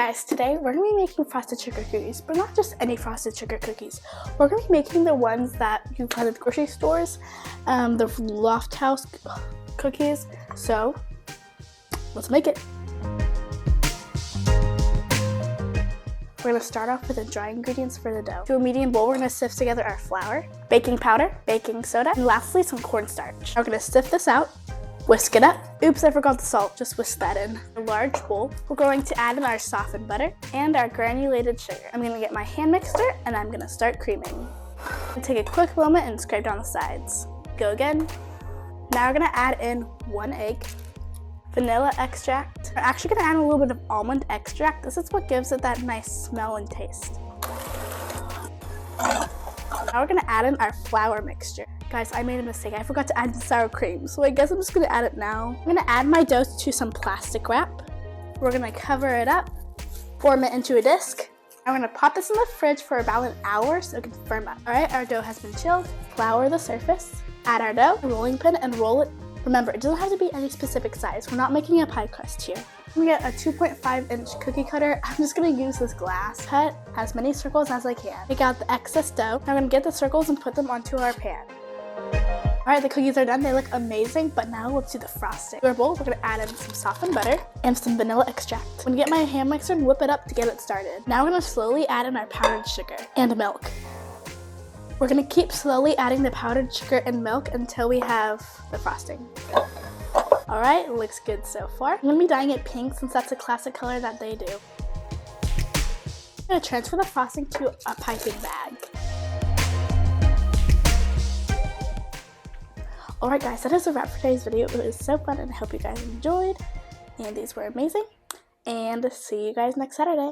Guys, today we're going to be making frosted sugar cookies, but not just any frosted sugar cookies. We're going to be making the ones that you find at the grocery stores, the Loft House cookies. So, let's make it. We're going to start off with the dry ingredients for the dough. To a medium bowl, we're going to sift together our flour, baking powder, baking soda, and lastly some cornstarch. We're going to sift this out. Whisk it up. Oops, I forgot the salt. Just whisk that in. A large bowl, we're going to add in our softened butter and our granulated sugar. I'm going to get my hand mixer and I'm going to start creaming. Take a quick moment and scrape down the sides. Go again. Now we're going to add in 1 egg, vanilla extract. We're actually going to add a little bit of almond extract. This is what gives it that nice smell and taste. Now we're going to add in our flour mixture. Guys, I made a mistake. I forgot to add the sour cream, so I guess I'm just going to add it now. I'm going to add my dough to some plastic wrap. We're going to cover it up, form it into a disc. I'm going to pop this in the fridge for about an hour so it can firm up. Alright, our dough has been chilled. Flour the surface, add our dough, a rolling pin, and roll it. Remember, it doesn't have to be any specific size. We're not making a pie crust here. I'm going to get a 2.5-inch cookie cutter. I'm just going to use this glass. Cut as many circles as I can. Take out the excess dough. I'm going to get the circles and put them onto our pan. Alright, the cookies are done. They look amazing, but now let's do the frosting. To our bowl, we're going to add in some softened butter and some vanilla extract. I'm going to get my hand mixer and whip it up to get it started. Now we're going to slowly add in our powdered sugar and milk. We're going to keep slowly adding the powdered sugar and milk until we have the frosting. Alright, it looks good so far. I'm going to be dyeing it pink since that's a classic color that they do. I'm going to transfer the frosting to a piping bag. Alright guys, that is a wrap for today's video. It was so fun and I hope you guys enjoyed. And these were amazing. And see you guys next Saturday.